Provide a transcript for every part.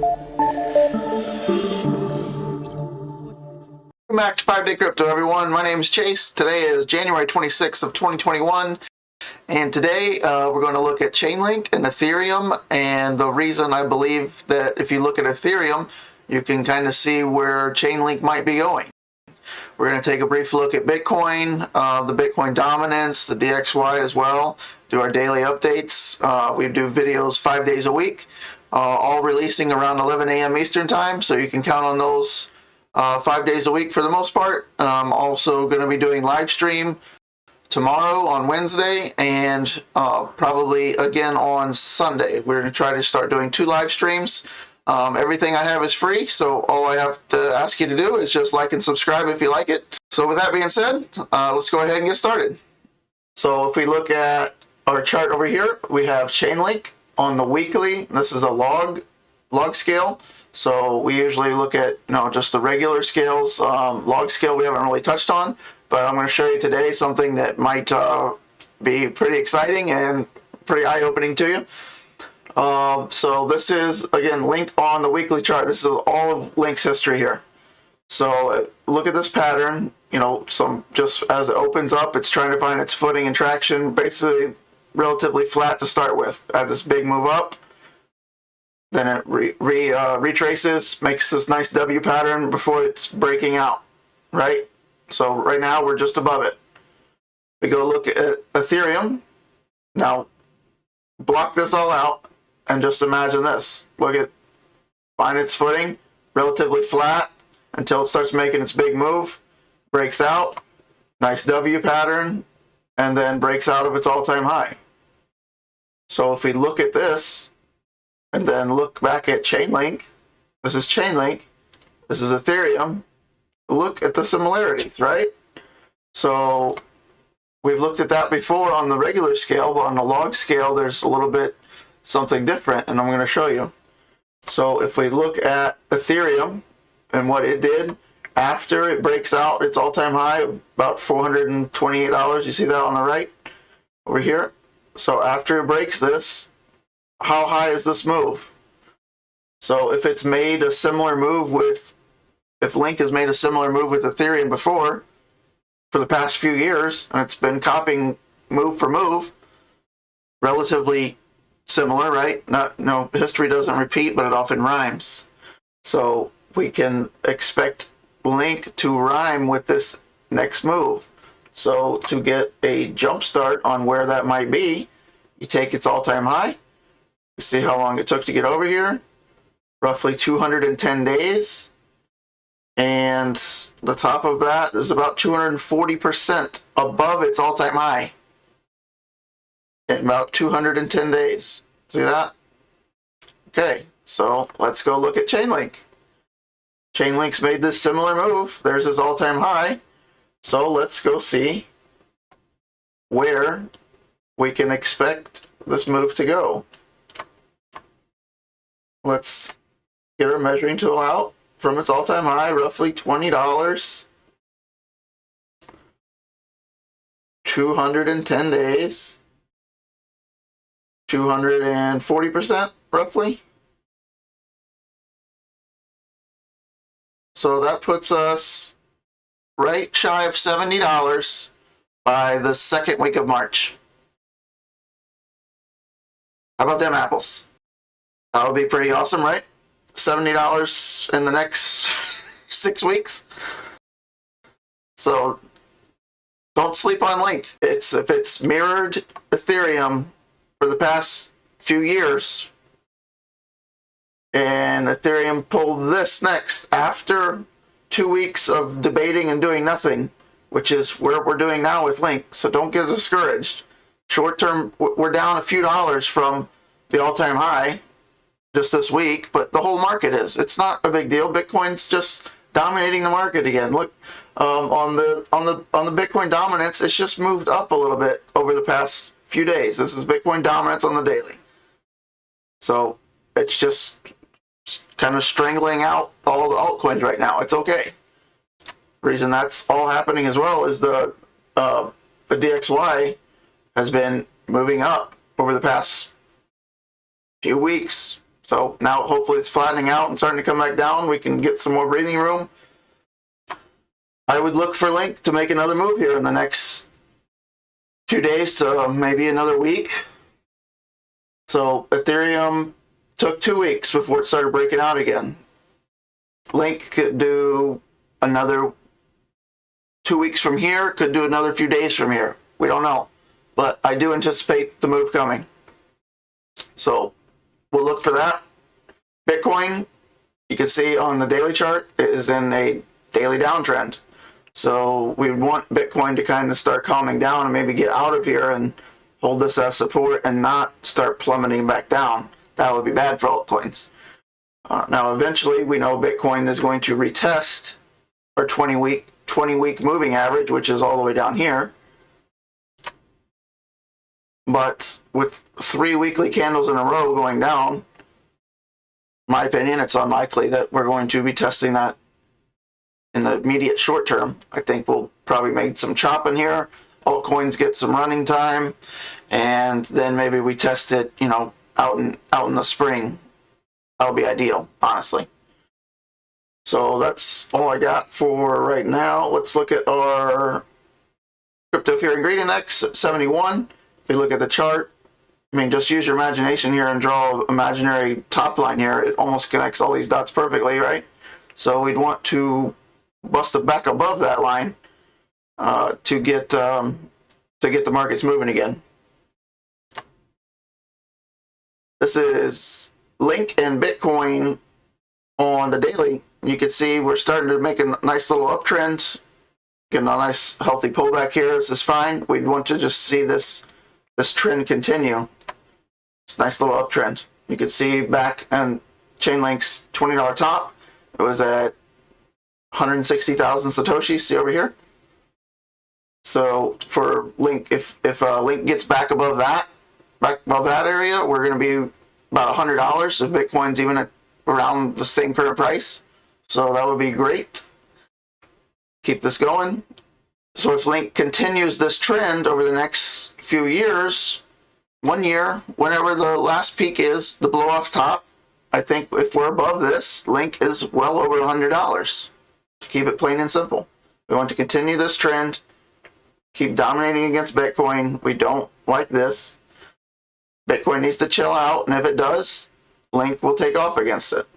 Welcome back to 5-Day Crypto, everyone. My name is Chase. Today is January 26th of 2021, and today we're going to look at Chainlink and Ethereum, and the reason I believe that if you look at Ethereum, you can kind of see where Chainlink might be going. We're going to take a brief look at Bitcoin, the Bitcoin dominance, the DXY as well, do our daily updates. We do videos 5 days a week, all releasing around 11 a.m. Eastern Time, so you can count on those 5 days a week for the most part. Also going to be doing live stream tomorrow on Wednesday and probably again on Sunday. We're going to try to start doing 2 live streams. Everything I have is free, so all I have to ask you to do is just like and subscribe if you like it. So with that being said, let's go ahead and get started. So if we look at our chart over here, we have Chainlink on the weekly. This is a log scale. So we usually look at just the regular scales. Log scale we haven't really touched on, but I'm going to show you today something that might be pretty exciting and pretty eye-opening to you. So this is, again, Link on the weekly chart. This is all of Link's history here. So look at this pattern. Just as it opens up, it's trying to find its footing and traction, basically relatively flat to start with. Had this big move up. Then it retraces, makes this nice W pattern before it's breaking out, right? So right now we're just above it. We go look at Ethereum. Now, block this all out and just imagine this. Find its footing, relatively flat until it starts making its big move, breaks out, nice W pattern, and then breaks out of its all-time high. So if we look at this, and then look back at Chainlink. This is Chainlink. This is Ethereum. Look at the similarities, right? So we've looked at that before on the regular scale, but on the log scale, there's a little bit something different, and I'm going to show you. So if we look at Ethereum and what it did after it breaks out its all-time high of about $428, you see that on the right over here? So after it breaks this, how high is this move? So if it's made a similar move if Link has made a similar move with Ethereum before, for the past few years, and it's been copying move for move, relatively similar, right? History doesn't repeat, but it often rhymes. So we can expect Link to rhyme with this next move. So to get a jump start on where that might be, you take its all-time high. You see how long it took to get over here? Roughly 210 days. And the top of that is about 240% above its all-time high in about 210 days. See that? Okay, so let's go look at Chainlink. Chainlink's made this similar move. There's its all-time high. So let's go see where we can expect this move to go. Let's get our measuring tool out from its all-time high, roughly $20. 210 days. 240% roughly. So that puts us right shy of $70 by the second week of March. How about them apples? That would be pretty awesome, right? $70 in the next 6 weeks. So don't sleep on Link. If it's mirrored Ethereum for the past few years, and Ethereum pulled this next after 2 weeks of debating and doing nothing, which is where we're doing now with Link. So don't get discouraged. Short term, we're down a few dollars from the all-time high just this week, but the whole market is. It's not a big deal. Bitcoin's just dominating the market again. Look, on the Bitcoin dominance, it's just moved up a little bit over the past few days. This is Bitcoin dominance on the daily. So it's just kind of strangling out all the altcoins right now. It's okay. The reason that's all happening as well is the DXY has been moving up over the past few weeks, So now hopefully it's flattening out and starting to come back down. We can get some more breathing room. I would look for Link to make another move here in the next few days to maybe another week. So Ethereum took 2 weeks before it started breaking out again. Link could do another 2 weeks from here, could do another few days from here. We don't know. But I do anticipate the move coming. So we'll look for that. Bitcoin, you can see on the daily chart, is in a daily downtrend. So we want Bitcoin to kind of start calming down and maybe get out of here and hold this as support and not start plummeting back down. That would be bad for altcoins. Now eventually we know Bitcoin is going to retest our 20-week moving average, which is all the way down here. But with 3 weekly candles in a row going down, in my opinion, it's unlikely that we're going to be testing that in the immediate short term. I think we'll probably make some chopping here. Altcoins get some running time, and then maybe we test it, you know, out in the spring. That would be ideal, honestly. So that's all I got for right now. Let's look at our crypto fear and greed index at 71. If you look at the chart, I mean, just use your imagination here and draw an imaginary top line here. It almost connects all these dots perfectly, right? So we'd want to bust it back above that line to get the markets moving again. This is Link and Bitcoin on the daily. You can see we're starting to make a nice little uptrend, getting a nice healthy pullback here. This is fine. We'd want to just see this trend continue. It's a nice little uptrend. You can see back on Chainlink's $20 top, it was at 160,000 Satoshis. See over here? So for Link, if Link gets back above that area, we're going to be about $100 if Bitcoin's even at around the same current price. So that would be great. Keep this going. So if Link continues this trend over the next few years, 1 year, whenever the last peak is, the blow off top, I think if we're above this, Link is well over $100. To keep it plain and simple. We want to continue this trend, keep dominating against Bitcoin. We don't like this. Bitcoin needs to chill out, and if it does, Link will take off against it.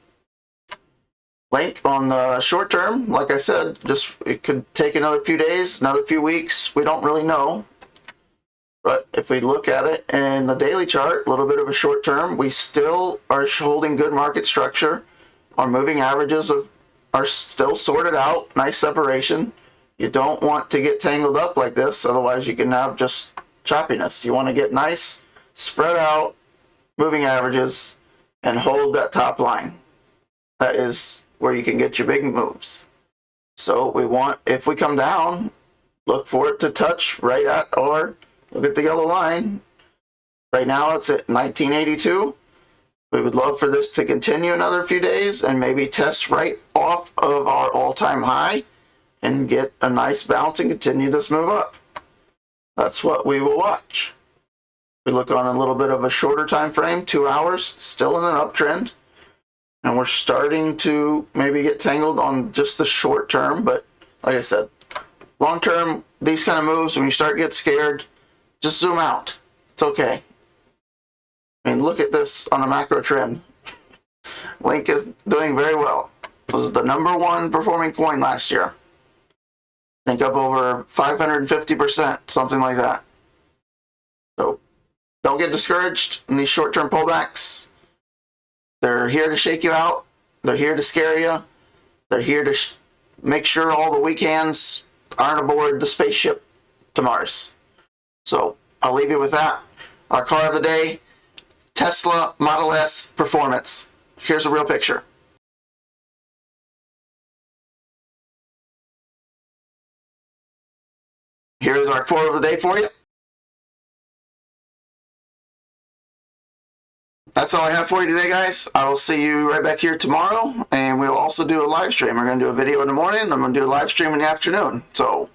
Link on the short term, like I said, it could take another few days, another few weeks. We don't really know. But if we look at it in the daily chart, a little bit of a short term, we still are holding good market structure. Our moving averages are still sorted out, nice separation. You don't want to get tangled up like this, otherwise you can have just choppiness. You want to get nice, spread out moving averages and hold that top line. That is where you can get your big moves. So we want, if we come down, look for it to touch right at, or look at the yellow line. Right now it's at 1982. We would love for this to continue another few days and maybe test right off of our all-time high and get a nice bounce and continue this move up. That's what we will watch. We look on a little bit of a shorter time frame, 2 hours, still in an uptrend. And we're starting to maybe get tangled on just the short term, but like I said, long term, these kind of moves, when you start to get scared, just zoom out. It's okay. I mean, look at this on a macro trend. Link is doing very well. It was the #1 performing coin last year. I think up over 550%, something like that. So don't get discouraged in these short-term pullbacks. They're here to shake you out. They're here to scare you. They're here to make sure all the weak hands aren't aboard the spaceship to Mars. So I'll leave you with that. Our car of the day, Tesla Model S Performance. Here's a real picture. Here's our quote of the day for you. That's all I have for you today, guys. I will see you right back here tomorrow, and we'll also do a live stream. We're going to do a video in the morning, and I'm going to do a live stream in the afternoon. So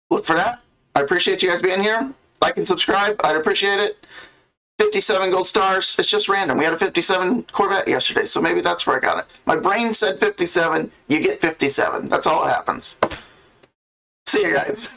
look for that. I appreciate you guys being here. Like and subscribe. I'd appreciate it. 57 gold stars. It's just random. We had a 57 Corvette yesterday, so maybe that's where I got it. My brain said 57. You get 57. That's all that happens. See you guys.